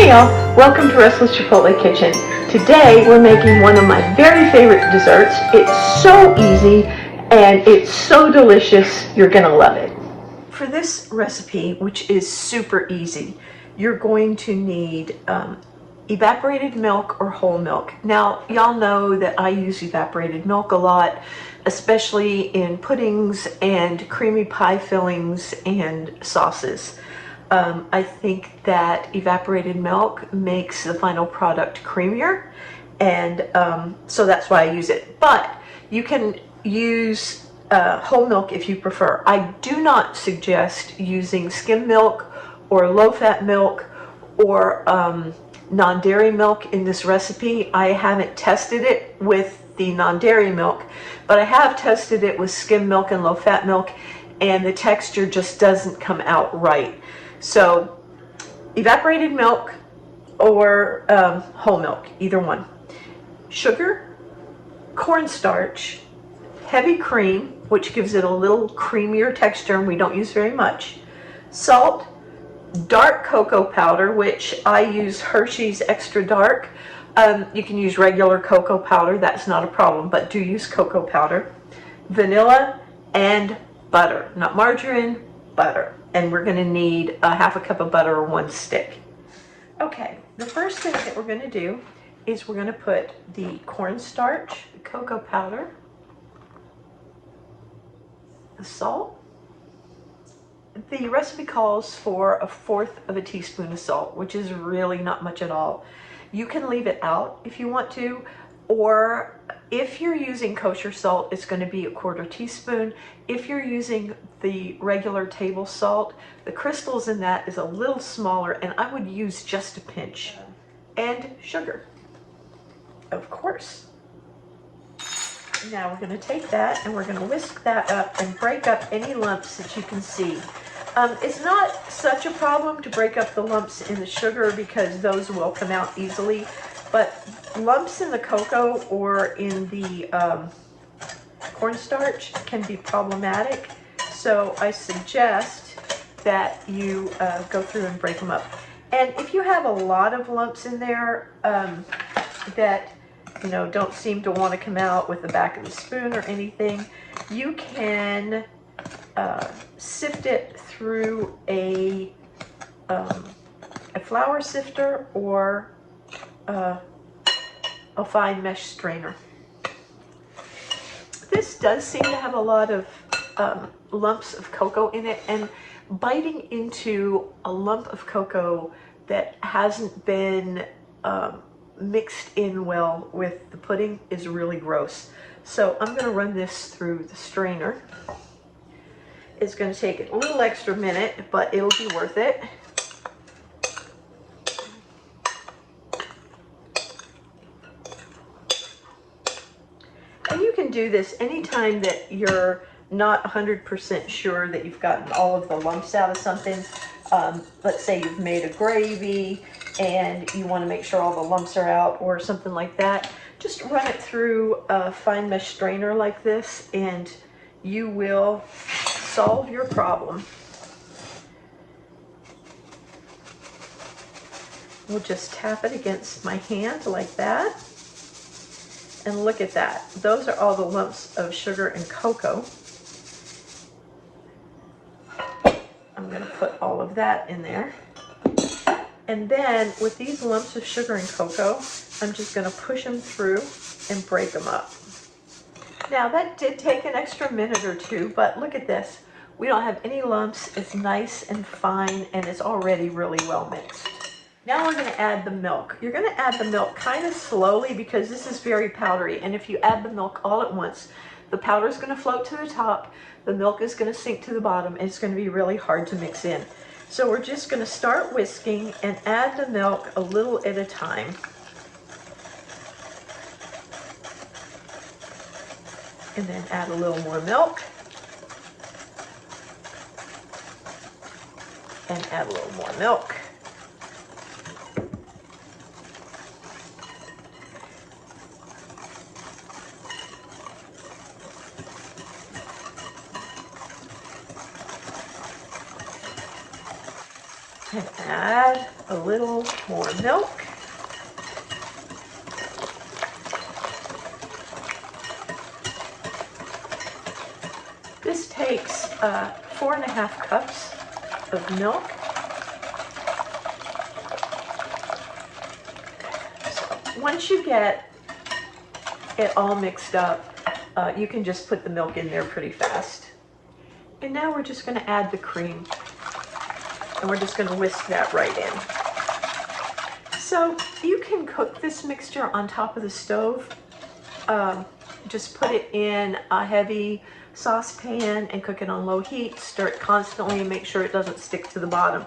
Hey y'all, welcome to Restless Chipotle Kitchen. Today we're making one of my very favorite desserts. It's so easy and it's so delicious, you're gonna love it. For this recipe, which is super easy, you're going to need evaporated milk or whole milk. Now, y'all know that I use evaporated milk a lot, especially in puddings and creamy pie fillings and sauces. I think that evaporated milk makes the final product creamier, and so that's why I use it. But you can use whole milk if you prefer. I do not suggest using skim milk or low-fat milk or non-dairy milk in this recipe. I haven't tested it with the non-dairy milk, but I have tested it with skim milk and low-fat milk, and the texture just doesn't come out right. So evaporated milk or whole milk, either one. Sugar, cornstarch, heavy cream, which gives it a little creamier texture and we don't use very much, salt, dark cocoa powder, which I use Hershey's Extra Dark. You can use regular cocoa powder, that's not a problem, but do use cocoa powder, vanilla, and butter. Not margarine, butter. And we're going to need a half a cup of butter or 1 stick. Okay, the first thing that we're going to do is we're going to put the cornstarch, the cocoa powder, the salt. The recipe calls for 1/4 of a teaspoon of salt, which is really not much at all. You can leave it out if you want to, or if you're using kosher salt, it's going to be 1/4 teaspoon. If you're using the regular table salt, the crystals in that is a little smaller, and I would use just a pinch. And sugar, of course. Now we're going to take that and we're going to whisk that up and break up any lumps that you can see. It's not such a problem to break up the lumps in the sugar because those will come out easily, but lumps in the cocoa or in the cornstarch can be problematic, so I suggest that you go through and break them up. And if you have a lot of lumps in there that don't seem to want to come out with the back of the spoon or anything, you can sift it through a flour sifter or a fine mesh strainer. This does seem to have a lot of lumps of cocoa in it, and biting into a lump of cocoa that hasn't been mixed in well with the pudding is really gross. So I'm going to run this through the strainer. It's going to take a little extra minute, but it'll be worth it. And you can do this anytime that you're not 100% sure that you've gotten all of the lumps out of something. Let's say you've made a gravy and you want to make sure all the lumps are out or something like that. Just run it through a fine mesh strainer like this and you will solve your problem. We'll just tap it against my hand like that. And look at that. Those are all the lumps of sugar and cocoa. I'm going to put all of that in there. And then with these lumps of sugar and cocoa, I'm just going to push them through and break them up. Now that did take an extra minute or two, but look at this. We don't have any lumps. It's nice and fine, and it's already really well mixed. Now we're going to add the milk. You're going to add the milk kind of slowly because this is very powdery, and if you add the milk all at once, the powder is going to float to the top, the milk is going to sink to the bottom, and it's going to be really hard to mix in. So we're just going to start whisking and add the milk a little at a time. And then add a little more milk. And add a little more milk. and add a little more milk. This takes 4.5 cups of milk. So once you get it all mixed up, you can just put the milk in there pretty fast. And now we're just going to add the cream. And we're just going to whisk that right in. So you can cook this mixture on top of the stove. Just put it in a heavy saucepan and cook it on low heat. Stir it constantly and make sure it doesn't stick to the bottom.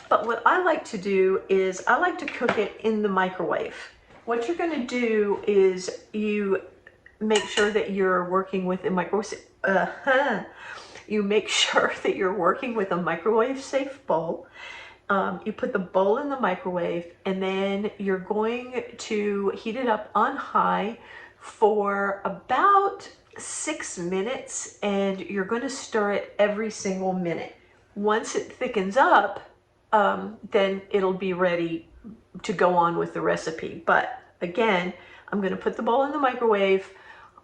But what I like to do is I like to cook it in the microwave. What you're going to do is you make sure that you're working with a microwave. You make sure that you're working with a microwave-safe bowl. You put the bowl in the microwave, and then you're going to heat it up on high for about 6 minutes, and you're going to stir it every single minute. Once it thickens up, then it'll be ready to go on with the recipe. But again, I'm going to put the bowl in the microwave.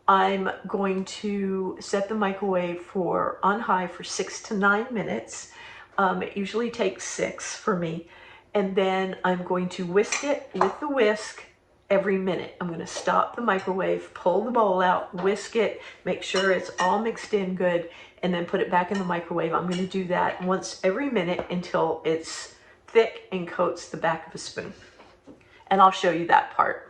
I'm going to set the microwave on high for 6 to 9 minutes. It usually takes 6 for me. And then I'm going to whisk it with the whisk every minute. I'm going to stop the microwave, pull the bowl out, whisk it, make sure it's all mixed in good, and then put it back in the microwave. I'm going to do that once every minute until it's thick and coats the back of a spoon. And I'll show you that part.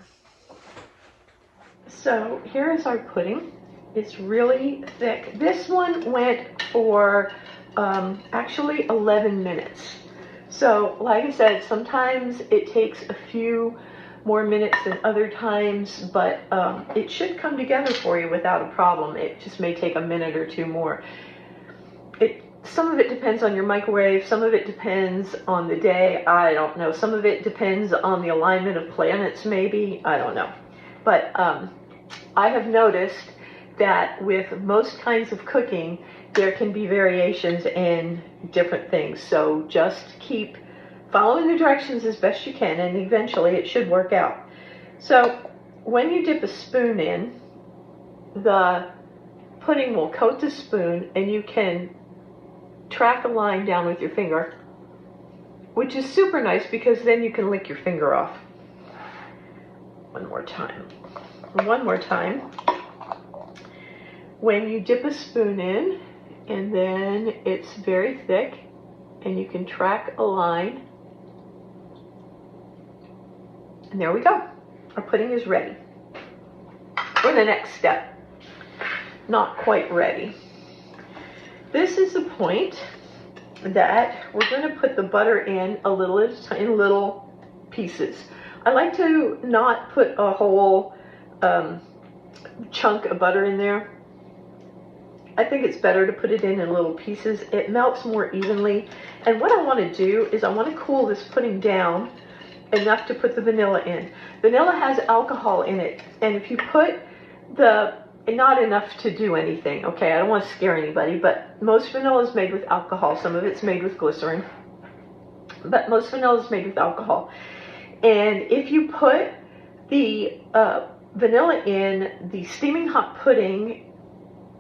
So here is our pudding. It's really thick. This one went for actually 11 minutes. So like I said, sometimes it takes a few more minutes than other times, but it should come together for you without a problem. It just may take a minute or two more. Some of it depends on your microwave, some of it depends on the day, I don't know. Some of it depends on the alignment of planets maybe, I don't know. But I have noticed that with most kinds of cooking, there can be variations in different things. So just keep following the directions as best you can, and eventually it should work out. So when you dip a spoon in, the pudding will coat the spoon, and you can track a line down with your finger, which is super nice because then you can lick your finger off. One more time. When you dip a spoon in, and then it's very thick, and you can track a line. And there we go. Our pudding is ready. For the next step. Not quite ready. This is the point that we're going to put the butter in a little at a time, in little pieces. I like to not put a whole chunk of butter in there. I think it's better to put it in little pieces. It melts more evenly. And what I want to do is I want to cool this pudding down enough to put the vanilla in. Vanilla has alcohol in it, and if you put not enough to do anything, okay, I don't want to scare anybody, but most vanilla is made with alcohol. Some of it's made with glycerin, but most vanilla is made with alcohol. And if you put the vanilla in the steaming hot pudding,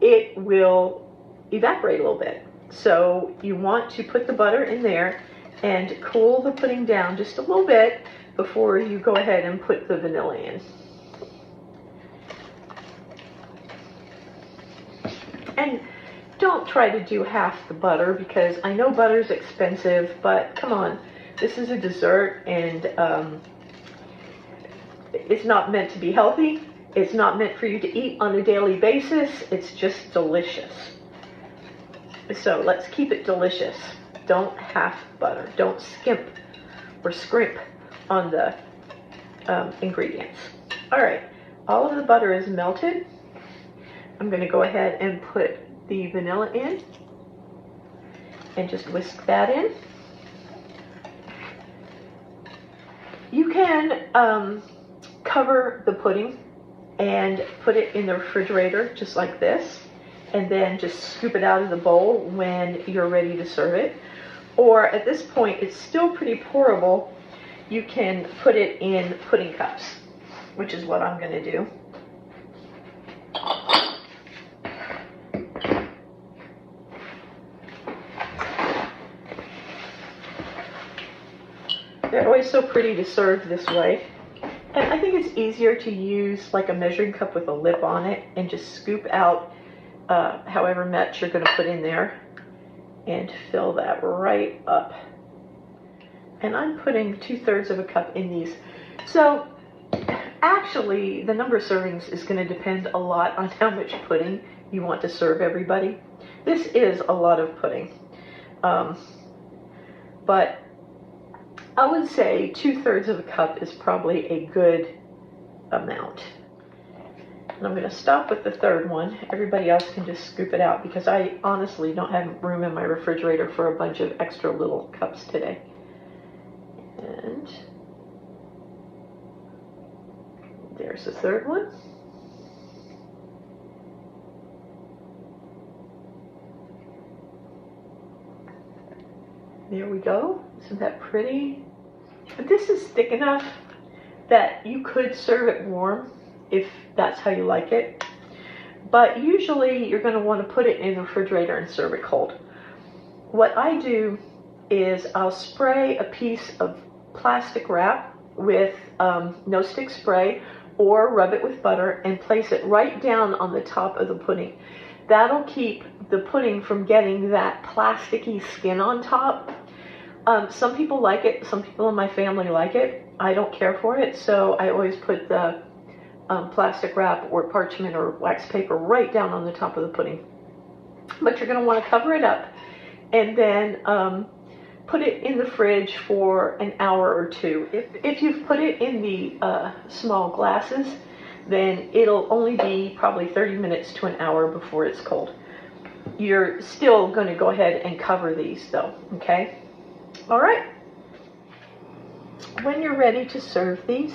it will evaporate a little bit. So you want to put the butter in there and cool the pudding down just a little bit before you go ahead and put the vanilla in. And don't try to do half the butter, because I know butter's expensive, but come on, this is a dessert, and it's not meant to be healthy. It's not meant for you to eat on a daily basis. It's just delicious. So let's keep it delicious. Don't half butter. Don't skimp or scrimp on the ingredients. All right, all of the butter is melted. I'm going to go ahead and put the vanilla in and just whisk that in. You can cover the pudding and put it in the refrigerator just like this, and then just scoop it out of the bowl when you're ready to serve it. or at this point it's still pretty pourable, you can put it in pudding cups, which is what I'm going to do. They're always so pretty to serve this way. And I think it's easier to use like a measuring cup with a lip on it and just scoop out however much you're going to put in there and fill that right up. And I'm putting 2/3 of a cup in these. So actually the number of servings is going to depend a lot on how much pudding you want to serve everybody. This is a lot of pudding. But I would say 2/3 of a cup is probably a good amount. And I'm going to stop with the third one. Everybody else can just scoop it out because I honestly don't have room in my refrigerator for a bunch of extra little cups today. And there's the third one. There we go. Isn't that pretty? But this is thick enough that you could serve it warm if that's how you like it. But usually you're going to want to put it in the refrigerator and serve it cold. What I do is I'll spray a piece of plastic wrap with no stick spray or rub it with butter and place it right down on the top of the pudding. That'll keep the pudding from getting that plasticky skin on top. Some people like it. Some people in my family like it. I don't care for it, so I always put the plastic wrap or parchment or wax paper right down on the top of the pudding. But you're going to want to cover it up and then put it in the fridge for an hour or two. If you've put it in the small glasses, then it'll only be probably 30 minutes to an hour before it's cold. You're still going to go ahead and cover these though, okay? All right. When you're ready to serve these,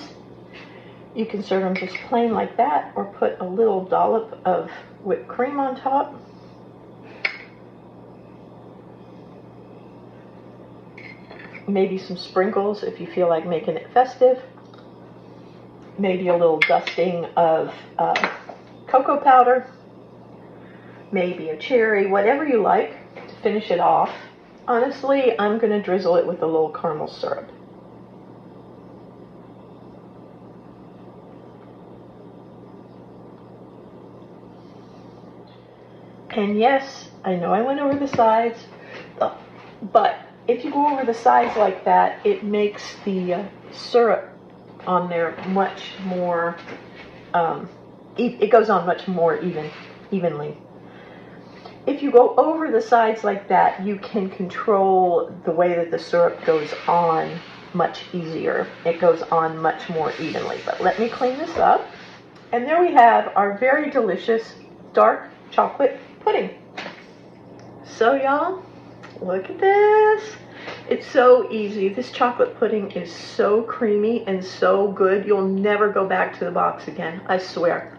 you can serve them just plain like that or put a little dollop of whipped cream on top. Maybe some sprinkles if you feel like making it festive. Maybe a little dusting of cocoa powder. Maybe a cherry, whatever you like to finish it off. Honestly, I'm going to drizzle it with a little caramel syrup. And yes, I know I went over the sides, but if you go over the sides like that, it makes the syrup on there much more, it goes on much more evenly. If you go over the sides like that, you can control the way that the syrup goes on much easier. It goes on much more evenly. But let me clean this up. And there we have our very delicious dark chocolate pudding. So y'all, look at this. It's so easy. This chocolate pudding is so creamy and so good. You'll never go back to the box again, I swear.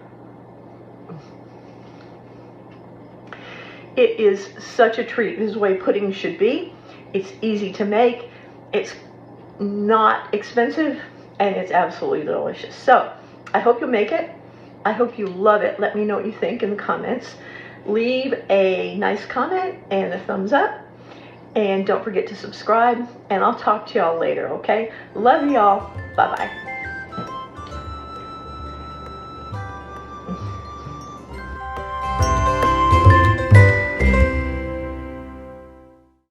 It is such a treat. This is the way pudding should be. It's easy to make. It's not expensive, and it's absolutely delicious. So I hope you'll make it. I hope you love it. Let me know what you think in the comments. Leave a nice comment and a thumbs up. And don't forget to subscribe. And I'll talk to y'all later, okay? Love y'all. Bye-bye.